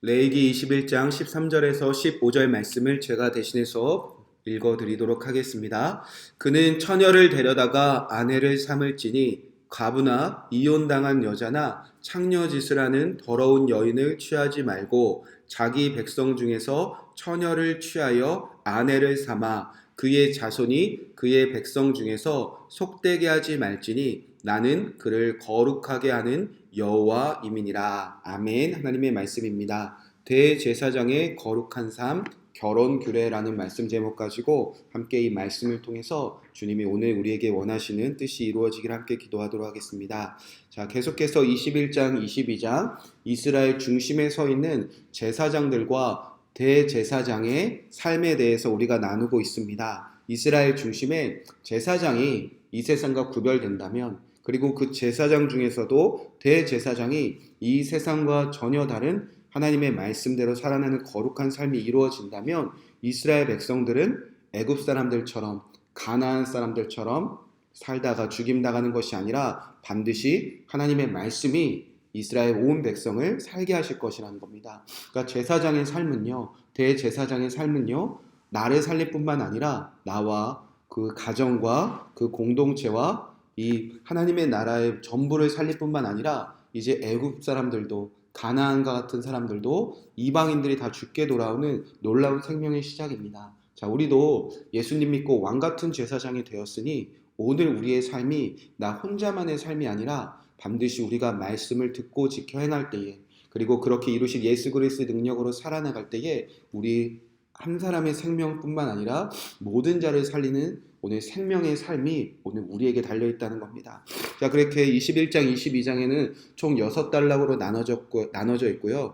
레위기 21장 13절에서 15절 말씀을 제가 대신해서 읽어드리도록 하겠습니다. 그는 처녀를 데려다가 아내를 삼을지니 과부나 이혼당한 여자나 창녀짓을 하는 더러운 여인을 취하지 말고 자기 백성 중에서 처녀를 취하여 아내를 삼아 그의 자손이 그의 백성 중에서 속되게 하지 말지니 나는 그를 거룩하게 하는 여호와임이니라. 아멘. 하나님의 말씀입니다. 대제사장의 거룩한 삶, 결혼 규례라는 말씀 제목 가지고 함께 이 말씀을 통해서 주님이 오늘 우리에게 원하시는 뜻이 이루어지길 함께 기도하도록 하겠습니다. 자, 계속해서 21장, 22장 이스라엘 중심에 서 있는 제사장들과 대제사장의 삶에 대해서 우리가 나누고 있습니다. 이스라엘 중심에 제사장이 이 세상과 구별된다면, 그리고 그 제사장 중에서도 대제사장이 이 세상과 전혀 다른 하나님의 말씀대로 살아내는 거룩한 삶이 이루어진다면 이스라엘 백성들은 애굽 사람들처럼 가나안 사람들처럼 살다가 죽임당하는 것이 아니라 반드시 하나님의 말씀이 이스라엘 온 백성을 살게 하실 것이라는 겁니다. 그러니까 제사장의 삶은요, 대제사장의 삶은요, 나를 살릴 뿐만 아니라 나와 그 가정과 그 공동체와 이 하나님의 나라의 전부를 살릴 뿐만 아니라 이제 애굽 사람들도 가나안과 같은 사람들도 이방인들이 다 죽게 돌아오는 놀라운 생명의 시작입니다. 자, 우리도 예수님 믿고 왕같은 제사장이 되었으니 오늘 우리의 삶이 나 혼자만의 삶이 아니라 반드시 우리가 말씀을 듣고 지켜 행할 때에, 그리고 그렇게 이루실 예수 그리스도의 능력으로 살아나갈 때에 우리 한 사람의 생명뿐만 아니라 모든 자를 살리는 오늘 생명의 삶이 오늘 우리에게 달려있다는 겁니다. 자, 그렇게 21장, 22장에는 총 6단락으로 나눠져 있고요.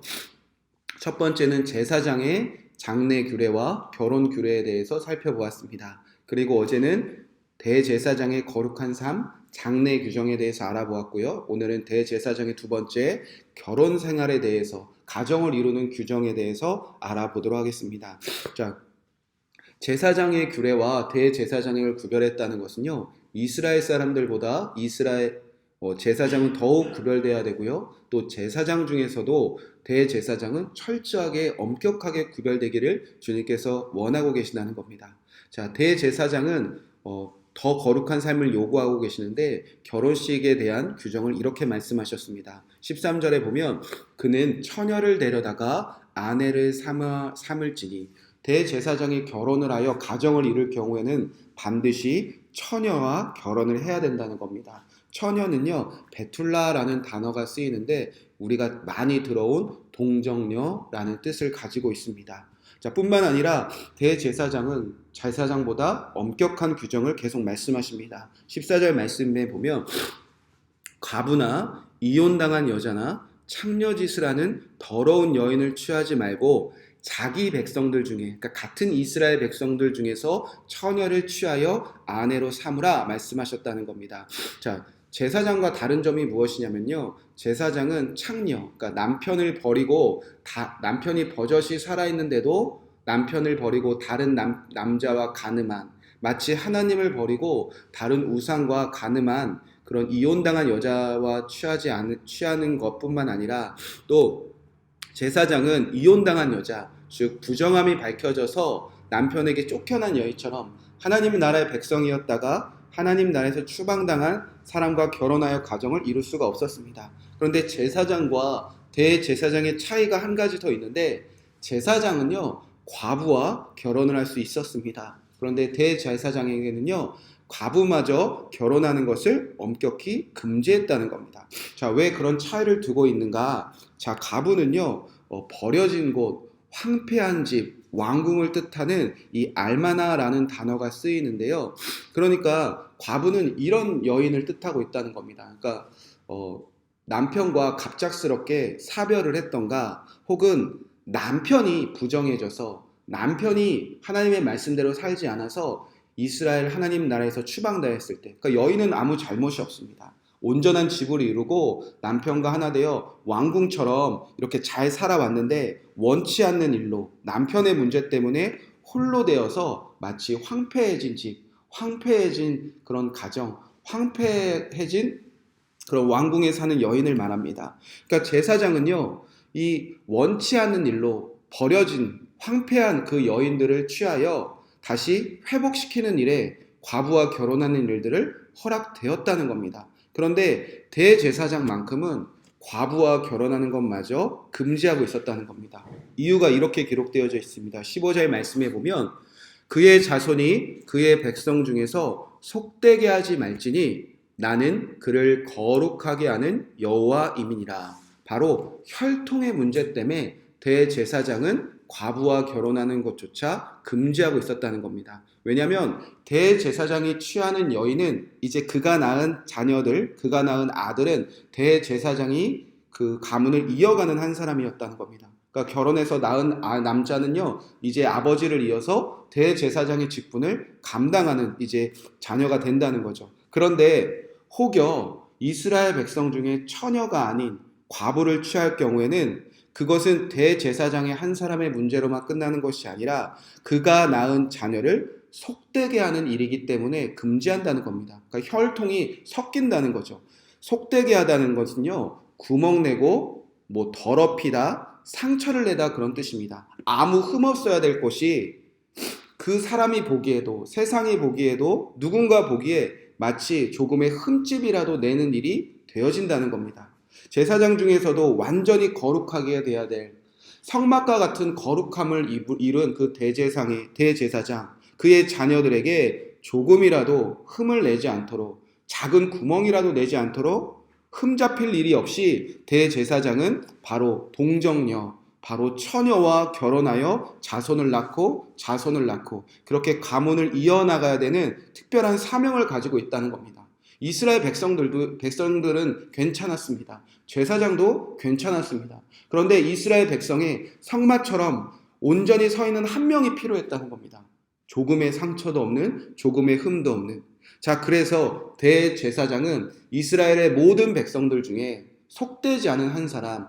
첫 번째는 제사장의 장례 규례와 결혼 규례에 대해서 살펴보았습니다. 그리고 어제는 대제사장의 거룩한 삶, 장례 규정에 대해서 알아보았고요. 오늘은 대제사장의 두 번째 결혼 생활에 대해서, 가정을 이루는 규정에 대해서 알아보도록 하겠습니다. 자, 제사장의 규례와 대제사장을 구별했다는 것은요, 이스라엘 사람들보다 제사장은 더욱 구별돼야 되고요, 또 제사장 중에서도 대제사장은 철저하게 엄격하게 구별되기를 주님께서 원하고 계시다는 겁니다. 자, 대제사장은 더 거룩한 삶을 요구하고 계시는데 결혼식에 대한 규정을 이렇게 말씀하셨습니다. 13절에 보면 그는 처녀를 데려다가 아내를 삼을지니, 대제사장이 결혼을 하여 가정을 이룰 경우에는 반드시 처녀와 결혼을 해야 된다는 겁니다. 처녀는요, 베툴라라는 단어가 쓰이는데 우리가 많이 들어온 동정녀라는 뜻을 가지고 있습니다. 자, 뿐만 아니라 대제사장은 제사장보다 엄격한 규정을 계속 말씀하십니다. 14절 말씀에 보면 과부나 이혼당한 여자나 창녀짓을 하는 더러운 여인을 취하지 말고 자기 백성들 중에, 그러니까 같은 이스라엘 백성들 중에서 처녀를 취하여 아내로 삼으라 말씀하셨다는 겁니다. 자, 제사장과 다른 점이 무엇이냐면요, 제사장은 창녀, 그러니까 남편을 버리고 남편이 버젓이 살아있는데도 남편을 버리고 다른 남자와 간음한, 마치 하나님을 버리고 다른 우상과 간음한 그런 이혼당한 여자와 취하는 것뿐만 아니라, 또 제사장은 이혼당한 여자, 즉 부정함이 밝혀져서 남편에게 쫓겨난 여인처럼 하나님 나라의 백성이었다가 하나님 나라에서 추방당한 사람과 결혼하여 가정을 이룰 수가 없었습니다. 그런데 제사장과 대제사장의 차이가 한 가지 더 있는데, 제사장은요, 과부와 결혼을 할 수 있었습니다. 그런데 대제사장에게는요, 과부마저 결혼하는 것을 엄격히 금지했다는 겁니다. 자, 왜 그런 차이를 두고 있는가? 자, 과부는요, 버려진 곳, 황폐한 집, 왕궁을 뜻하는 이 알마나라는 단어가 쓰이는데요. 그러니까 과부는 이런 여인을 뜻하고 있다는 겁니다. 그러니까 남편과 갑작스럽게 사별을 했던가, 혹은 남편이 부정해져서 남편이 하나님의 말씀대로 살지 않아서 이스라엘 하나님 나라에서 추방당했을 때, 그러니까 여인은 아무 잘못이 없습니다. 온전한 집을 이루고 남편과 하나 되어 왕궁처럼 이렇게 잘 살아왔는데 원치 않는 일로 남편의 문제 때문에 홀로 되어서 마치 황폐해진 집, 황폐해진 그런 가정, 황폐해진 그런 왕궁에 사는 여인을 말합니다. 그러니까 제사장은요, 이 원치 않는 일로 버려진 황폐한 그 여인들을 취하여 다시 회복시키는 일에 과부와 결혼하는 일들을 허락되었다는 겁니다. 그런데 대제사장만큼은 과부와 결혼하는 것마저 금지하고 있었다는 겁니다. 이유가 이렇게 기록되어져 있습니다. 15절 말씀에 보면 그의 자손이 그의 백성 중에서 속되게 하지 말지니 나는 그를 거룩하게 하는 여호와임이니라. 바로 혈통의 문제 때문에 대제사장은 과부와 결혼하는 것조차 금지하고 있었다는 겁니다. 왜냐하면 대제사장이 취하는 여인은 이제 그가 낳은 자녀들, 그가 낳은 아들은 대제사장이 그 가문을 이어가는 한 사람이었다는 겁니다. 그러니까 결혼해서 낳은 남자는요, 이제 아버지를 이어서 대제사장의 직분을 감당하는 이제 자녀가 된다는 거죠. 그런데 혹여 이스라엘 백성 중에 처녀가 아닌 과부를 취할 경우에는 그것은 대제사장의 한 사람의 문제로만 끝나는 것이 아니라 그가 낳은 자녀를 속되게 하는 일이기 때문에 금지한다는 겁니다. 그러니까 혈통이 섞인다는 거죠. 속되게 하다는 것은요, 구멍내고 뭐 더럽히다, 상처를 내다 그런 뜻입니다. 아무 흠 없어야 될 것이 그 사람이 보기에도, 세상이 보기에도, 누군가 보기에 마치 조금의 흠집이라도 내는 일이 되어진다는 겁니다. 제사장 중에서도 완전히 거룩하게 돼야 될 성막과 같은 거룩함을 이룬 그 대제사장, 그의 자녀들에게 조금이라도 흠을 내지 않도록, 작은 구멍이라도 내지 않도록 흠 잡힐 일이 없이 대제사장은 바로 동정녀, 바로 처녀와 결혼하여 자손을 낳고 그렇게 가문을 이어나가야 되는 특별한 사명을 가지고 있다는 겁니다. 이스라엘 백성들은 괜찮았습니다. 제사장도 괜찮았습니다. 그런데 이스라엘 백성의 성마처럼 온전히 서 있는 한 명이 필요했다는 겁니다. 조금의 상처도 없는, 조금의 흠도 없는. 자, 그래서 대제사장은 이스라엘의 모든 백성들 중에 속되지 않은 한 사람,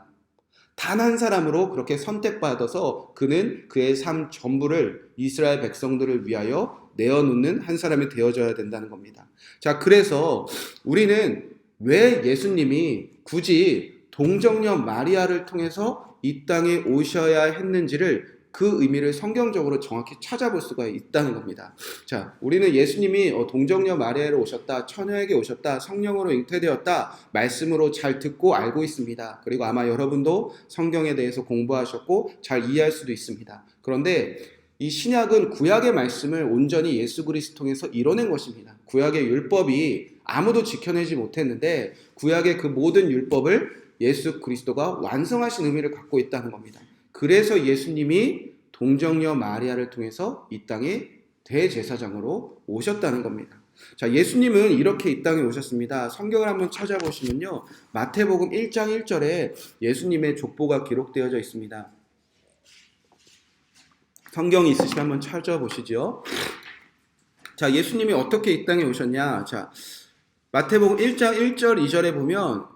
단 한 사람으로 그렇게 선택받아서 그는 그의 삶 전부를 이스라엘 백성들을 위하여 내어놓는 한 사람이 되어져야 된다는 겁니다. 자, 그래서 우리는 왜 예수님이 굳이 동정녀 마리아를 통해서 이 땅에 오셔야 했는지를 그 의미를 성경적으로 정확히 찾아볼 수가 있다는 겁니다. 자, 우리는 예수님이 동정녀 마리아로 오셨다, 처녀에게 오셨다, 성령으로 잉태되었다 말씀으로 잘 듣고 알고 있습니다. 그리고 아마 여러분도 성경에 대해서 공부하셨고 잘 이해할 수도 있습니다. 그런데 이 신약은 구약의 말씀을 온전히 예수 그리스도 통해서 이뤄낸 것입니다. 구약의 율법이 아무도 지켜내지 못했는데 구약의 그 모든 율법을 예수 그리스도가 완성하신 의미를 갖고 있다는 겁니다. 그래서 예수님이 동정녀 마리아를 통해서 이 땅에 대제사장으로 오셨다는 겁니다. 자, 예수님은 이렇게 이 땅에 오셨습니다. 성경을 한번 찾아보시면요, 마태복음 1장 1절에 예수님의 족보가 기록되어져 있습니다. 성경이 있으시면 한번 찾아보시죠. 자, 예수님이 어떻게 이 땅에 오셨냐? 자, 마태복음 1장 1절 2절에 보면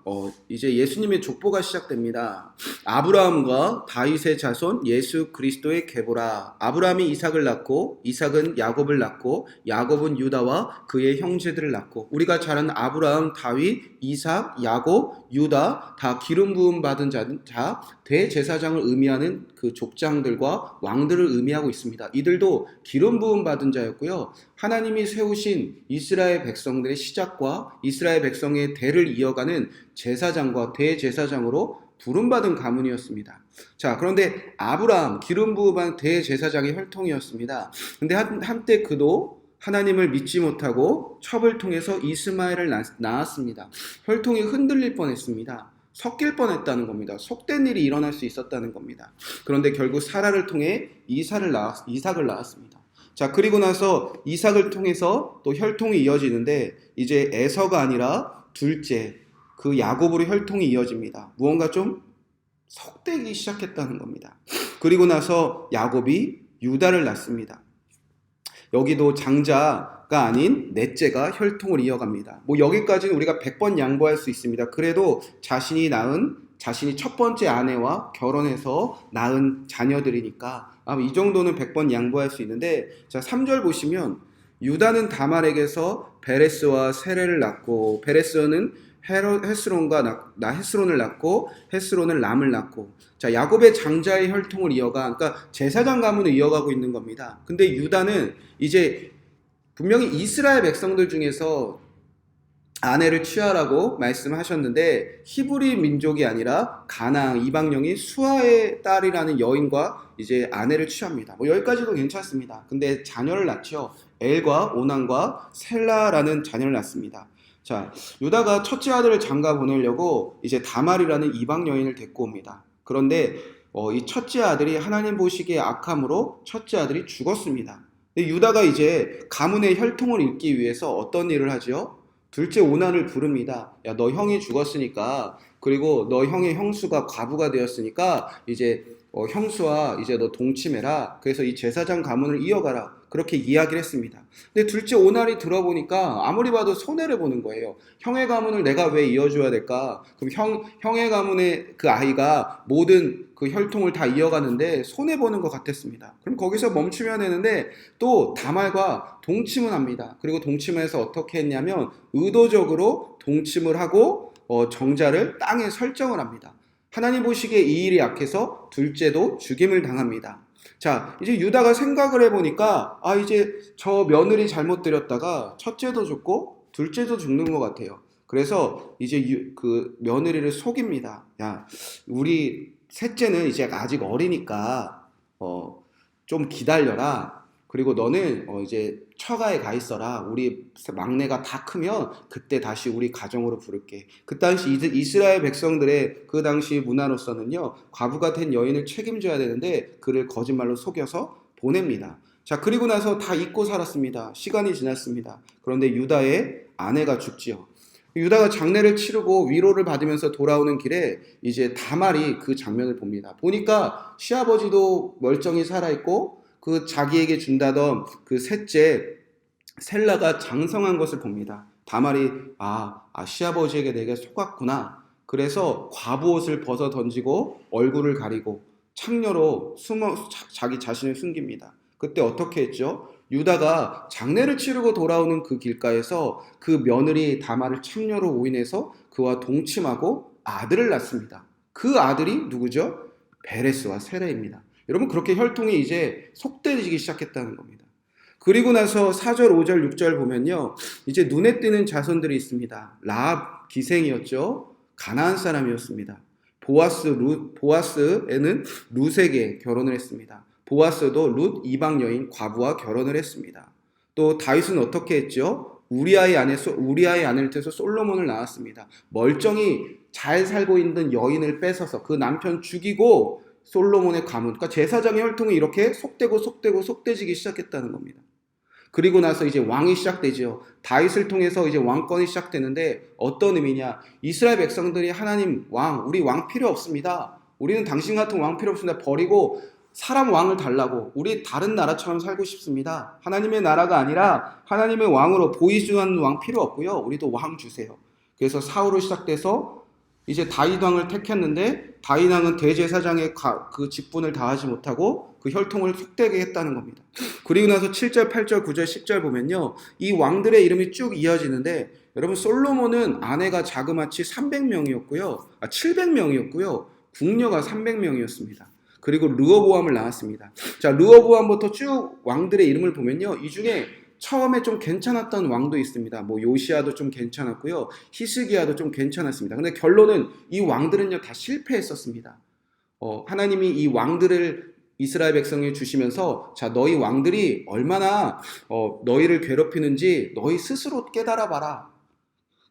이제 예수님의 족보가 시작됩니다. 아브라함과 다윗의 자손 예수 그리스도의 계보라. 아브라함이 이삭을 낳고 이삭은 야곱을 낳고 야곱은 유다와 그의 형제들을 낳고. 우리가 잘 아는 아브라함, 다윗, 이삭, 야곱, 유다 다 기름 부음 받은 자 대제사장을 의미하는 그 족장들과 왕들을 의미하고 있습니다. 이들도 기름 부음 받은 자였고요. 하나님이 세우신 이스라엘 백성들의 시작과 이스라엘 백성의 대를 이어가는 제사장과 대제사장으로 부름받은 가문이었습니다. 자, 그런데 아브라함, 기름 부음한 대제사장의 혈통이었습니다. 근데 한때 그도 하나님을 믿지 못하고 첩을 통해서 이스마엘을 낳았습니다. 혈통이 흔들릴 뻔했습니다. 섞일 뻔했다는 겁니다. 속된 일이 일어날 수 있었다는 겁니다. 그런데 결국 사라를 통해 이삭을 낳았습니다. 자, 그리고 나서 이삭을 통해서 또 혈통이 이어지는데 이제 에서가 아니라 둘째 그 야곱으로 혈통이 이어집니다. 무언가 좀 속되기 시작했다는 겁니다. 그리고 나서 야곱이 유다를 낳습니다. 여기도 장자가 아닌 넷째가 혈통을 이어갑니다. 뭐 여기까지는 우리가 100번 양보할 수 있습니다. 그래도 자신이 첫 번째 아내와 결혼해서 낳은 자녀들이니까 이 정도는 100번 양보할 수 있는데, 자, 3절 보시면 유다는 다말에게서 베레스와 세레를 낳고 베레스는 헤스론을 낳고 헤스론은 람을 낳고, 자, 야곱의 장자의 혈통을 그러니까 제사장 가문을 이어가고 있는 겁니다. 근데 유다는 이제 분명히 이스라엘 백성들 중에서 아내를 취하라고 말씀하셨는데, 히브리 민족이 아니라 가나안 이방령이 수아의 딸이라는 여인과 이제 아내를 취합니다. 뭐 여기까지도 괜찮습니다. 근데 자녀를 낳죠. 엘과 오난과 셀라라는 자녀를 낳습니다. 자, 유다가 첫째 아들을 장가 보내려고 이제 다말이라는 이방 여인을 데리고 옵니다. 그런데 이 첫째 아들이 하나님 보시기에 악함으로 첫째 아들이 죽었습니다. 근데 유다가 이제 가문의 혈통을 잇기 위해서 어떤 일을 하죠? 둘째 오난을 부릅니다. 야, 너 형이 죽었으니까, 그리고 너 형의 형수가 과부가 되었으니까 이제 형수와 이제 너 동침해라. 그래서 이 제사장 가문을 이어가라. 그렇게 이야기를 했습니다. 근데 둘째 오난이 들어보니까 아무리 봐도 손해를 보는 거예요. 형의 가문을 내가 왜 이어줘야 될까? 그럼 형의 가문의 그 아이가 모든 그 혈통을 다 이어가는데 손해보는 것 같았습니다. 그럼 거기서 멈추면 되는데 또 다말과 동침을 합니다. 그리고 동침해서 어떻게 했냐면 의도적으로 동침을 하고 정자를 땅에 설정을 합니다. 하나님 보시기에 이 일이 약해서 둘째도 죽임을 당합니다. 자, 이제 유다가 생각을 해보니까 이제 저 며느리 잘못 들였다가 첫째도 죽고 둘째도 죽는 것 같아요. 그래서 이제 그 며느리를 속입니다. 야, 우리 셋째는 이제 아직 어리니까 좀 기다려라. 그리고 너는 이제 처가에 가 있어라. 우리 막내가 다 크면 그때 다시 우리 가정으로 부를게. 그 당시 이스라엘 백성들의 그 당시 문화로서는요, 과부가 된 여인을 책임져야 되는데 그를 거짓말로 속여서 보냅니다. 자, 그리고 나서 다 잊고 살았습니다. 시간이 지났습니다. 그런데 유다의 아내가 죽지요. 유다가 장례를 치르고 위로를 받으면서 돌아오는 길에 이제 다말이 그 장면을 봅니다. 보니까 시아버지도 멀쩡히 살아있고 그 자기에게 준다던 그 셋째 셀라가 장성한 것을 봅니다. 다말이 시아버지에게 내가 속았구나. 그래서 과부옷을 벗어 던지고 얼굴을 가리고 창녀로 자기 자신을 숨깁니다. 그때 어떻게 했죠? 유다가 장례를 치르고 돌아오는 그 길가에서 그 며느리 다말을 창녀로 오인해서 그와 동침하고 아들을 낳습니다. 그 아들이 누구죠? 베레스와 세레입니다. 여러분, 그렇게 혈통이 이제 속되어지기 시작했다는 겁니다. 그리고 나서 4절, 5절, 6절 보면요, 이제 눈에 띄는 자손들이 있습니다. 라합 기생이었죠. 가나안 사람이었습니다. 보아스에는 룻에게 결혼을 했습니다. 보아스도 룻 이방 여인 과부와 결혼을 했습니다. 또 다윗은 어떻게 했죠? 우리아의 아내를 통해서 솔로몬을 낳았습니다. 멀쩡히 잘 살고 있는 여인을 뺏어서 그 남편 죽이고 솔로몬의 가문, 그러니까 제사장의 혈통이 이렇게 속되지기 시작했다는 겁니다. 그리고 나서 이제 왕이 시작되죠. 다윗을 통해서 이제 왕권이 시작되는데 어떤 의미냐? 이스라엘 백성들이 하나님 우리 왕 필요 없습니다. 우리는 당신 같은 왕 필요 없습니다. 버리고 사람 왕을 달라고, 우리 다른 나라처럼 살고 싶습니다. 하나님의 나라가 아니라 하나님의 왕으로 보이주하는 왕 필요 없고요. 우리도 왕 주세요. 그래서 사울로 시작돼서 이제 다윗 왕을 택했는데 다윗 왕은 대제사장의 그 직분을 다하지 못하고 그 혈통을 속되게 했다는 겁니다. 그리고 나서 7절, 8절, 9절, 10절 보면요, 이 왕들의 이름이 쭉 이어지는데, 여러분, 솔로몬은 아내가 자그마치 700명이었고요. 궁녀가 300명이었습니다. 그리고 르호보암을 낳았습니다. 자, 르호보암부터 쭉 왕들의 이름을 보면요, 이 중에 처음에 좀 괜찮았던 왕도 있습니다. 뭐 요시아도 좀 괜찮았고요, 히스기야도 좀 괜찮았습니다. 근데 결론은 이 왕들은요 다 실패했었습니다. 하나님이 이 왕들을 이스라엘 백성에 주시면서, 자, 너희 왕들이 얼마나 너희를 괴롭히는지 너희 스스로 깨달아봐라.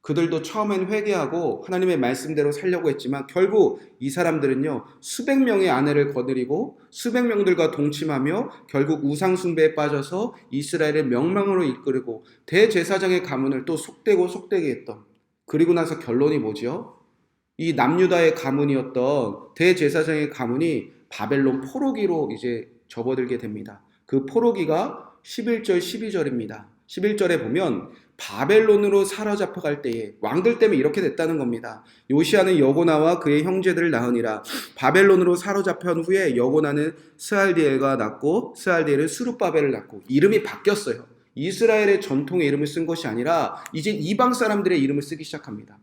그들도 처음엔 회개하고 하나님의 말씀대로 살려고 했지만 결국 이 사람들은요, 수백 명의 아내를 거느리고 수백 명들과 동침하며 결국 우상숭배에 빠져서 이스라엘을 명망으로 이끌고 대제사장의 가문을 또 속되게 했던, 그리고 나서 결론이 뭐죠? 이 남유다의 가문이었던 대제사장의 가문이 바벨론 포로기로 이제 접어들게 됩니다. 그 포로기가 11절, 12절입니다. 11절에 보면 바벨론으로 사로잡혀갈 때에 왕들 때문에 이렇게 됐다는 겁니다. 요시아는 여고나와 그의 형제들을 낳으니라. 바벨론으로 사로잡힌 후에 여고나는 스알디엘과 낳고 스알디엘은 스룹바벨을 낳고, 이름이 바뀌었어요. 이스라엘의 전통의 이름을 쓴 것이 아니라 이제 이방 사람들의 이름을 쓰기 시작합니다.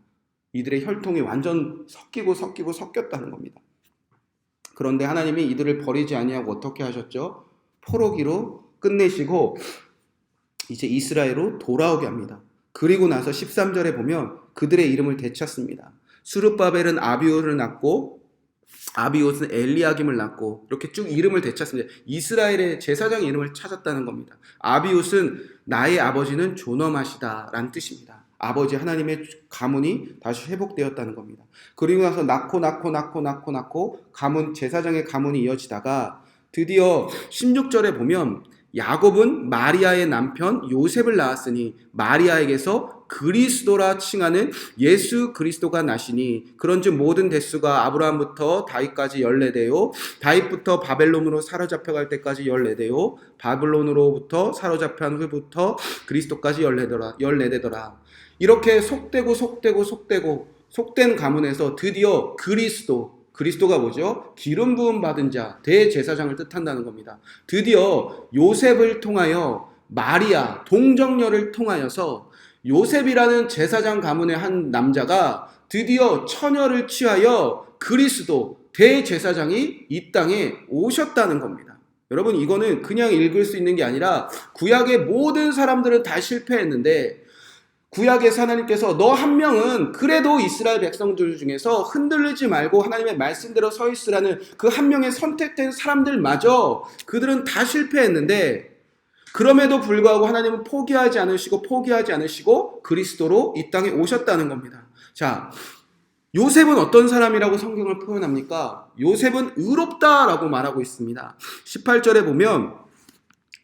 이들의 혈통이 완전 섞였다는 겁니다. 그런데 하나님이 이들을 버리지 아니하고 어떻게 하셨죠? 포로기로 끝내시고 이제 이스라엘로 돌아오게 합니다. 그리고 나서 13절에 보면 그들의 이름을 되찾습니다. 스룹바벨은 아비옷을 낳고 아비옷은 엘리야김을 낳고 이렇게 쭉 이름을 되찾습니다. 이스라엘의 제사장의 이름을 찾았다는 겁니다. 아비옷은 나의 아버지는 존엄하시다 라는 뜻입니다. 아버지 하나님의 가문이 다시 회복되었다는 겁니다. 그리고 나서 낳고 가문, 제사장의 가문이 이어지다가 드디어 16절에 보면 야곱은 마리아의 남편 요셉을 낳았으니 마리아에게서 그리스도라 칭하는 예수 그리스도가 나시니 그런즉 모든 대수가 아브라함부터 다윗까지 14대요 다윗부터 바벨론으로 사로잡혀갈 때까지 14대요 바벨론으로부터 사로잡힌 후부터 그리스도까지 14대더라. 이렇게 속된 가문에서 드디어 그리스도가 뭐죠? 기름 부음 받은 자, 대제사장을 뜻한다는 겁니다. 드디어 요셉을 통하여 마리아, 동정녀를 통하여서 요셉이라는 제사장 가문의 한 남자가 드디어 처녀를 취하여 그리스도, 대제사장이 이 땅에 오셨다는 겁니다. 여러분, 이거는 그냥 읽을 수 있는 게 아니라 구약의 모든 사람들은 다 실패했는데 구약에서 하나님께서 너 한 명은 그래도 이스라엘 백성들 중에서 흔들리지 말고 하나님의 말씀대로 서 있으라는 그 한 명의 선택된 사람들마저 그들은 다 실패했는데 그럼에도 불구하고 하나님은 포기하지 않으시고 그리스도로 이 땅에 오셨다는 겁니다. 자, 요셉은 어떤 사람이라고 성경을 표현합니까? 요셉은 의롭다라고 말하고 있습니다. 18절에 보면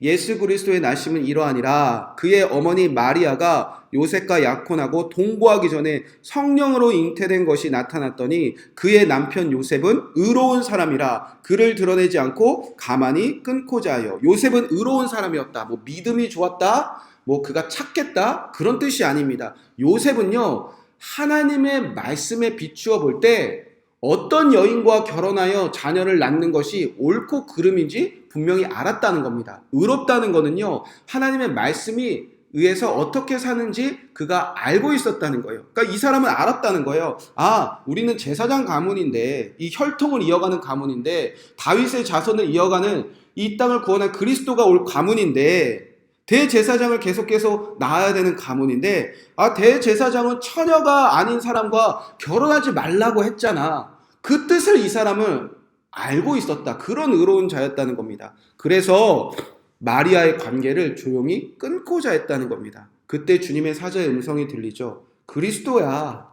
예수 그리스도의 나심은 이러하니라 그의 어머니 마리아가 요셉과 약혼하고 동거하기 전에 성령으로 잉태된 것이 나타났더니 그의 남편 요셉은 의로운 사람이라 그를 드러내지 않고 가만히 끊고자 하여. 요셉은 의로운 사람이었다. 뭐 믿음이 좋았다. 뭐 그가 착했다. 그런 뜻이 아닙니다. 요셉은요 하나님의 말씀에 비추어 볼 때 어떤 여인과 결혼하여 자녀를 낳는 것이 옳고 그름인지 분명히 알았다는 겁니다. 의롭다는 거는요 하나님의 말씀이 의해서 어떻게 사는지 그가 알고 있었다는 거예요. 그러니까 이 사람은 알았다는 거예요. 아, 우리는 제사장 가문인데 이 혈통을 이어가는 가문인데 다윗의 자손을 이어가는 이 땅을 구원한 그리스도가 올 가문인데 대제사장을 계속 낳아야 되는 가문인데 대제사장은 처녀가 아닌 사람과 결혼하지 말라고 했잖아. 그 뜻을 이 사람은 알고 있었다. 그런 의로운 자였다는 겁니다. 그래서 마리아의 관계를 조용히 끊고자 했다는 겁니다. 그때 주님의 사자의 음성이 들리죠. 그리스도야,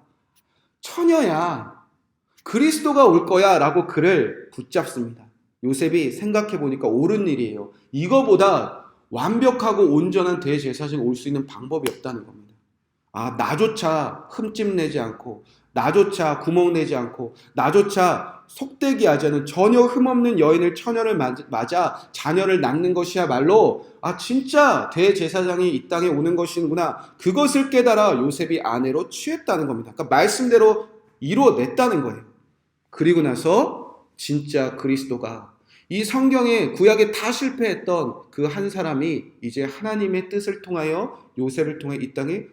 처녀야, 그리스도가 올 거야 라고 그를 붙잡습니다. 요셉이 생각해 보니까 옳은 일이에요. 이거보다 완벽하고 온전한 대제사장이 올 수 있는 방법이 없다는 겁니다. 나조차 흠집 내지 않고 나조차 구멍 내지 않고 나조차 속되게 하지 않은 전혀 흠없는 여인을 처녀를 맞아 자녀를 낳는 것이야말로 진짜 대제사장이 이 땅에 오는 것이구나. 그것을 깨달아 요셉이 아내로 취했다는 겁니다. 그러니까 말씀대로 이루어냈다는 거예요. 그리고 나서 진짜 그리스도가 이 성경에 구약에 다 실패했던 그 한 사람이 이제 하나님의 뜻을 통하여 요셉을 통해 이 땅에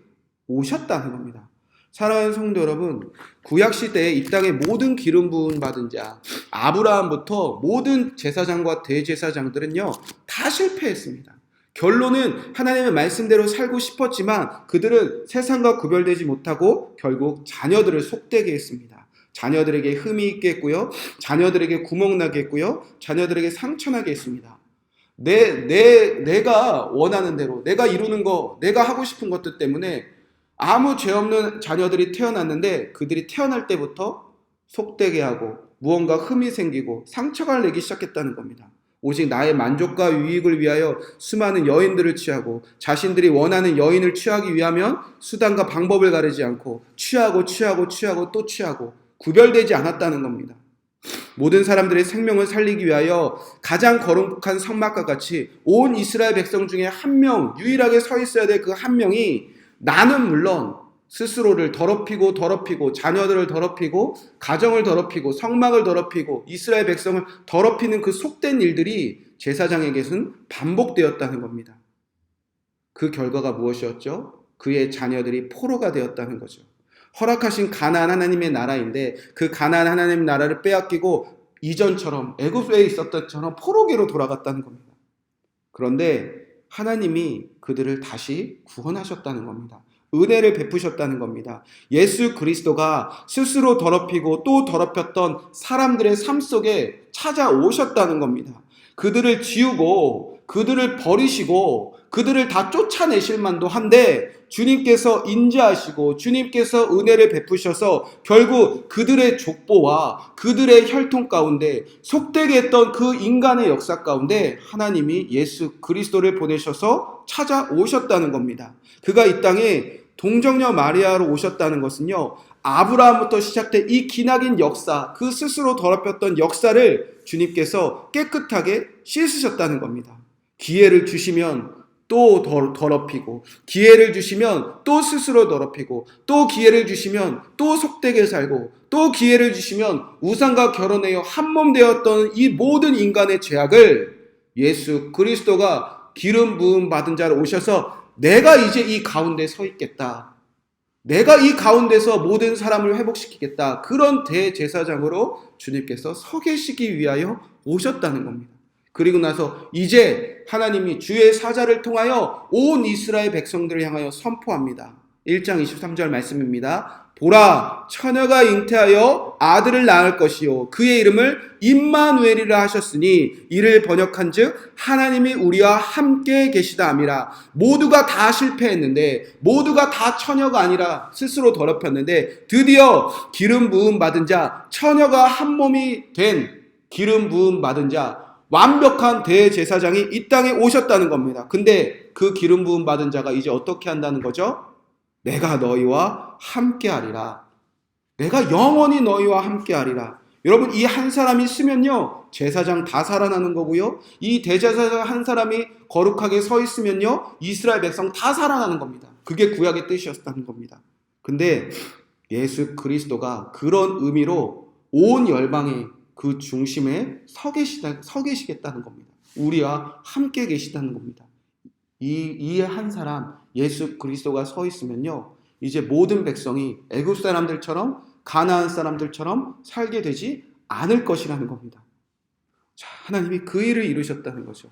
오셨다는 겁니다. 사랑하는 성도 여러분, 구약시대에 이 땅의 모든 기름 부음 받은 자 아브라함부터 모든 제사장과 대제사장들은요 다 실패했습니다. 결론은 하나님의 말씀대로 살고 싶었지만 그들은 세상과 구별되지 못하고 결국 자녀들을 속되게 했습니다. 자녀들에게 흠이 있게 했고요, 자녀들에게 구멍 나게 했고요, 자녀들에게 상처나게 했습니다. 내가 원하는 대로 내가 이루는 거, 내가 하고 싶은 것들 때문에 아무 죄 없는 자녀들이 태어났는데 그들이 태어날 때부터 속되게 하고 무언가 흠이 생기고 상처가 내기 시작했다는 겁니다. 오직 나의 만족과 유익을 위하여 수많은 여인들을 취하고 자신들이 원하는 여인을 취하기 위하면 수단과 방법을 가리지 않고 취하고 또 취하고 구별되지 않았다는 겁니다. 모든 사람들의 생명을 살리기 위하여 가장 거룩한 성막과 같이 온 이스라엘 백성 중에 한 명, 유일하게 서 있어야 될 그 한 명이 나는 물론 스스로를 더럽히고 자녀들을 더럽히고 가정을 더럽히고 성막을 더럽히고 이스라엘 백성을 더럽히는 그 속된 일들이 제사장에게는 반복되었다는 겁니다. 그 결과가 무엇이었죠? 그의 자녀들이 포로가 되었다는 거죠. 허락하신 가나안 하나님의 나라인데 그 가나안 하나님의 나라를 빼앗기고 이전처럼 애굽에 있었던 처럼 포로기로 돌아갔다는 겁니다. 그런데 하나님이 그들을 다시 구원하셨다는 겁니다. 은혜를 베푸셨다는 겁니다. 예수 그리스도가 스스로 더럽히고 또 더럽혔던 사람들의 삶 속에 찾아오셨다는 겁니다. 그들을 지우고 그들을 버리시고 그들을 다 쫓아내실 만도 한데 주님께서 인자하시고 주님께서 은혜를 베푸셔서 결국 그들의 족보와 그들의 혈통 가운데 속되게 했던 그 인간의 역사 가운데 하나님이 예수 그리스도를 보내셔서 찾아오셨다는 겁니다. 그가 이 땅에 동정녀 마리아로 오셨다는 것은요, 아브라함부터 시작된 이 기나긴 역사, 그 스스로 더럽혔던 역사를 주님께서 깨끗하게 씻으셨다는 겁니다. 기회를 주시면 또 더럽히고, 기회를 주시면 또 스스로 더럽히고, 또 기회를 주시면 또 속되게 살고, 또 기회를 주시면 우상과 결혼하여 한몸 되었던 이 모든 인간의 죄악을 예수 그리스도가 기름 부음 받은 자로 오셔서 내가 이제 이 가운데 서 있겠다. 내가 이 가운데서 모든 사람을 회복시키겠다. 그런 대제사장으로 주님께서 서 계시기 위하여 오셨다는 겁니다. 그리고 나서 이제 하나님이 주의 사자를 통하여 온 이스라엘 백성들을 향하여 선포합니다. 1장 23절 말씀입니다. 보라, 처녀가 잉태하여 아들을 낳을 것이요 그의 이름을 임마누엘이라 하셨으니 이를 번역한즉 하나님이 우리와 함께 계시다 함이라. 모두가 다 실패했는데, 모두가 다 처녀가 아니라 스스로 더럽혔는데 드디어 기름 부음 받은 자, 처녀가 한 몸이 된 기름 부음 받은 자, 완벽한 대제사장이 이 땅에 오셨다는 겁니다. 근데 그 기름 부음 받은 자가 이제 어떻게 한다는 거죠? 내가 너희와 함께하리라. 내가 영원히 너희와 함께하리라. 여러분, 이 한 사람이 있으면요, 제사장 다 살아나는 거고요. 이 대제사장 한 사람이 거룩하게 서 있으면요, 이스라엘 백성 다 살아나는 겁니다. 그게 구약의 뜻이었다는 겁니다. 근데 예수 그리스도가 그런 의미로 온 열방의 그 중심에 서 계시겠다는 겁니다. 우리와 함께 계시다는 겁니다. 이 한 사람 예수 그리스도가 서 있으면요, 이제 모든 백성이 애굽 사람들처럼 가나안 사람들처럼 살게 되지 않을 것이라는 겁니다. 자, 하나님이 그 일을 이루셨다는 거죠.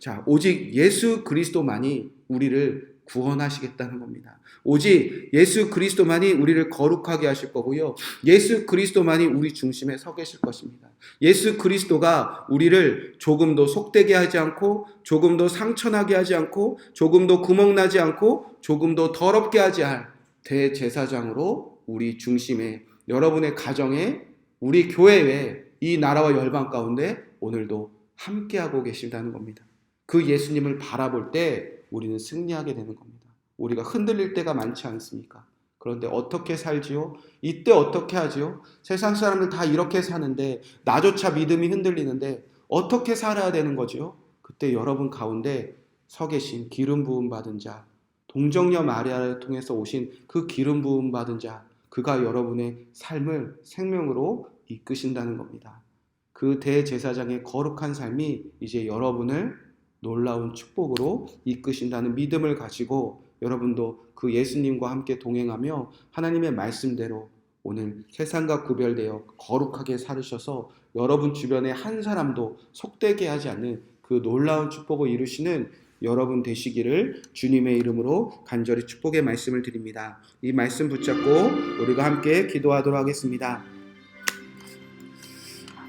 자, 오직 예수 그리스도만이 우리를 구원하시겠다는 겁니다. 오직 예수 그리스도만이 우리를 거룩하게 하실 거고요. 예수 그리스도만이 우리 중심에 서 계실 것입니다. 예수 그리스도가 우리를 조금도 속되게 하지 않고, 조금도 상처나게 하지 않고, 조금도 구멍나지 않고, 조금도 더럽게 하지 할 대제사장으로 우리 중심에, 여러분의 가정에, 우리 교회에, 이 나라와 열방 가운데 오늘도 함께하고 계신다는 겁니다. 그 예수님을 바라볼 때 우리는 승리하게 되는 겁니다. 우리가 흔들릴 때가 많지 않습니까? 그런데 어떻게 살지요? 이때 어떻게 하지요? 세상 사람들 다 이렇게 사는데 나조차 믿음이 흔들리는데 어떻게 살아야 되는 거지요? 그때 여러분 가운데 서 계신 기름 부음 받은 자, 동정녀 마리아를 통해서 오신 그 기름 부음 받은 자, 그가 여러분의 삶을 생명으로 이끄신다는 겁니다. 그 대제사장의 거룩한 삶이 이제 여러분을 놀라운 축복으로 이끄신다는 믿음을 가지고 여러분도 그 예수님과 함께 동행하며 하나님의 말씀대로 오늘 세상과 구별되어 거룩하게 살으셔서 여러분 주변에 한 사람도 속되게 하지 않는 그 놀라운 축복을 이루시는 여러분 되시기를 주님의 이름으로 간절히 축복의 말씀을 드립니다. 이 말씀 붙잡고 우리가 함께 기도하도록 하겠습니다.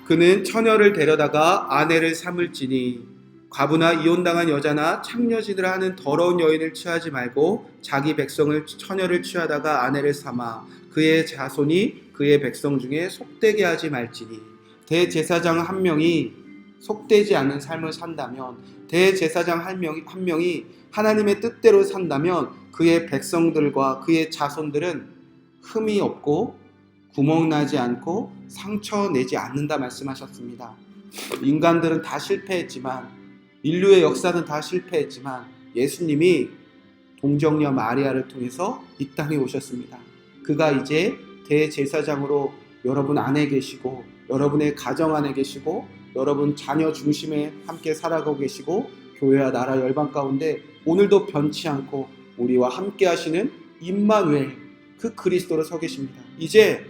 그는 처녀를 데려다가 아내를 삼을지니 과부나 이혼당한 여자나 창녀짓을 하는 더러운 여인을 취하지 말고 자기 백성을 처녀를 취하다가 아내를 삼아 그의 자손이 그의 백성 중에 속되게 하지 말지니. 대제사장 한 명이 속되지 않는 삶을 산다면, 대제사장 한 명이 하나님의 뜻대로 산다면 그의 백성들과 그의 자손들은 흠이 없고 구멍나지 않고 상처내지 않는다 말씀하셨습니다. 인간들은 다 실패했지만, 인류의 역사는 다 실패했지만 예수님이 동정녀 마리아를 통해서 이 땅에 오셨습니다. 그가 이제 대제사장으로 여러분 안에 계시고, 여러분의 가정 안에 계시고, 여러분 자녀 중심에 함께 살아가고 계시고, 교회와 나라 열방 가운데 오늘도 변치 않고 우리와 함께 하시는 임마누엘, 그 그리스도로 서 계십니다. 이제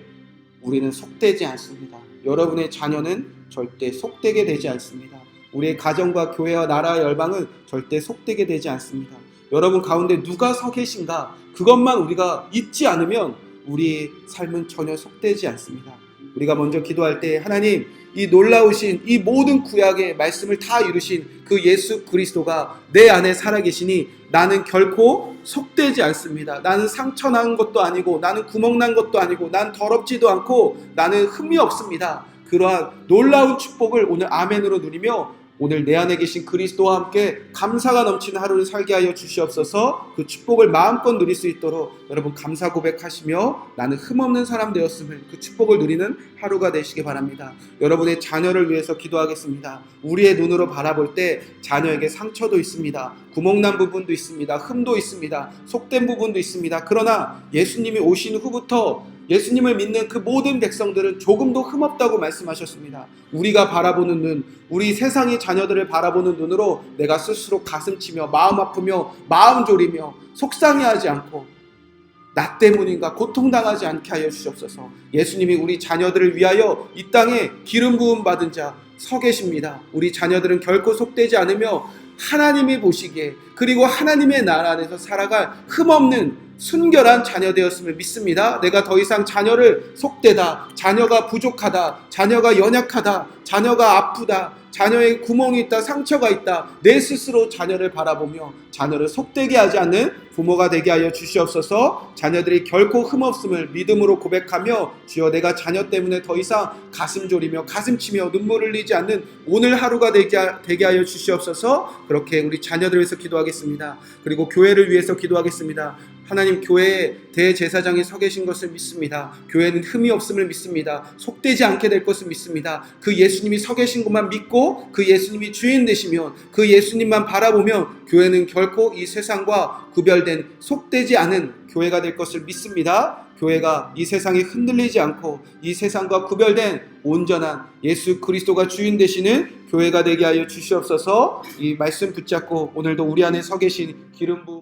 우리는 속되지 않습니다. 여러분의 자녀는 절대 속되게 되지 않습니다. 우리의 가정과 교회와 나라와 열방은 절대 속되게 되지 않습니다. 여러분 가운데 누가 서 계신가 그것만 우리가 잊지 않으면 우리의 삶은 전혀 속되지 않습니다. 우리가 먼저 기도할 때 하나님 이 놀라우신 이 모든 구약의 말씀을 다 이루신 그 예수 그리스도가 내 안에 살아계시니 나는 결코 속되지 않습니다. 나는 상처난 것도 아니고 나는 구멍난 것도 아니고 난 더럽지도 않고 나는 흠이 없습니다. 그러한 놀라운 축복을 오늘 아멘으로 누리며 오늘 내 안에 계신 그리스도와 함께 감사가 넘치는 하루를 살게 하여 주시옵소서. 그 축복을 마음껏 누릴 수 있도록 여러분 감사 고백하시며 나는 흠없는 사람 되었음을 그 축복을 누리는 하루가 되시기 바랍니다. 여러분의 자녀를 위해서 기도하겠습니다. 우리의 눈으로 바라볼 때 자녀에게 상처도 있습니다. 구멍난 부분도 있습니다. 흠도 있습니다. 속된 부분도 있습니다. 그러나 예수님이 오신 후부터 예수님을 믿는 그 모든 백성들은 조금도 흠없다고 말씀하셨습니다. 우리가 바라보는 눈, 우리 세상의 자녀들을 바라보는 눈으로 내가 스스로 가슴치며 마음 아프며 마음 졸이며 속상해하지 않고 나 때문인가 고통당하지 않게 하여 주시옵소서. 예수님이 우리 자녀들을 위하여 이 땅에 기름 부음 받은 자 서 계십니다. 우리 자녀들은 결코 속되지 않으며 하나님이 보시기에 그리고 하나님의 나라 안에서 살아갈 흠없는 순결한 자녀 되었음을 믿습니다. 내가 더 이상 자녀를 속되다, 자녀가 부족하다, 자녀가 연약하다, 자녀가 아프다, 자녀의 구멍이 있다, 상처가 있다, 내 스스로 자녀를 바라보며 자녀를 속되게 하지 않는 부모가 되게 하여 주시옵소서. 자녀들이 결코 흠없음을 믿음으로 고백하며 주여 내가 자녀 때문에 더 이상 가슴 졸이며 가슴 치며 눈물을 흘리지 않는 오늘 하루가 되게 하여 주시옵소서. 그렇게 우리 자녀들을 위해서 기도하겠습니다. 그리고 교회를 위해서 기도하겠습니다. 하나님 교회에 대제사장이 서 계신 것을 믿습니다. 교회는 흠이 없음을 믿습니다. 속되지 않게 될 것을 믿습니다. 그 예수님이 서 계신 것만 믿고 그 예수님이 주인 되시면 그 예수님만 바라보면 교회는 결코 이 세상과 구별된 속되지 않은 교회가 될 것을 믿습니다. 교회가 이 세상에 흔들리지 않고 이 세상과 구별된 온전한 예수 그리스도가 주인 되시는 교회가 되게 하여 주시옵소서. 이 말씀 붙잡고 오늘도 우리 안에 서 계신 기름 부음